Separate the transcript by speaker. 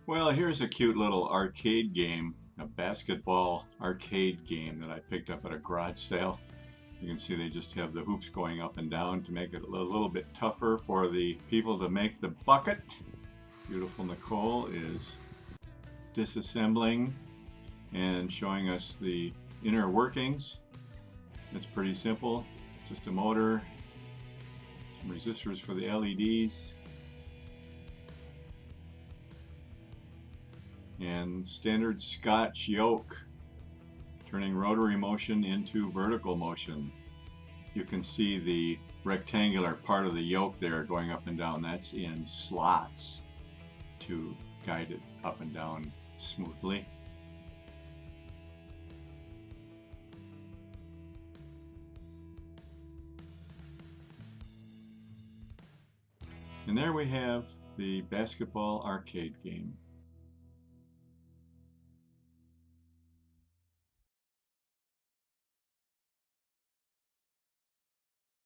Speaker 1: Well, here's a cute little arcade game, a basketball arcade game that I picked up at a garage sale. You can see they just have the hoops going up and down to make it a little bit tougher for the people to make the bucket. Beautiful Nicole is disassembling and showing us the inner workings. It's pretty simple, just a motor, some resistors for the LEDs, and standard Scotch yoke, turning rotary motion into vertical motion. You can see the rectangular part of the yoke there going up and down. That's in slots to guide it up and down smoothly. And there we have the basketball arcade game.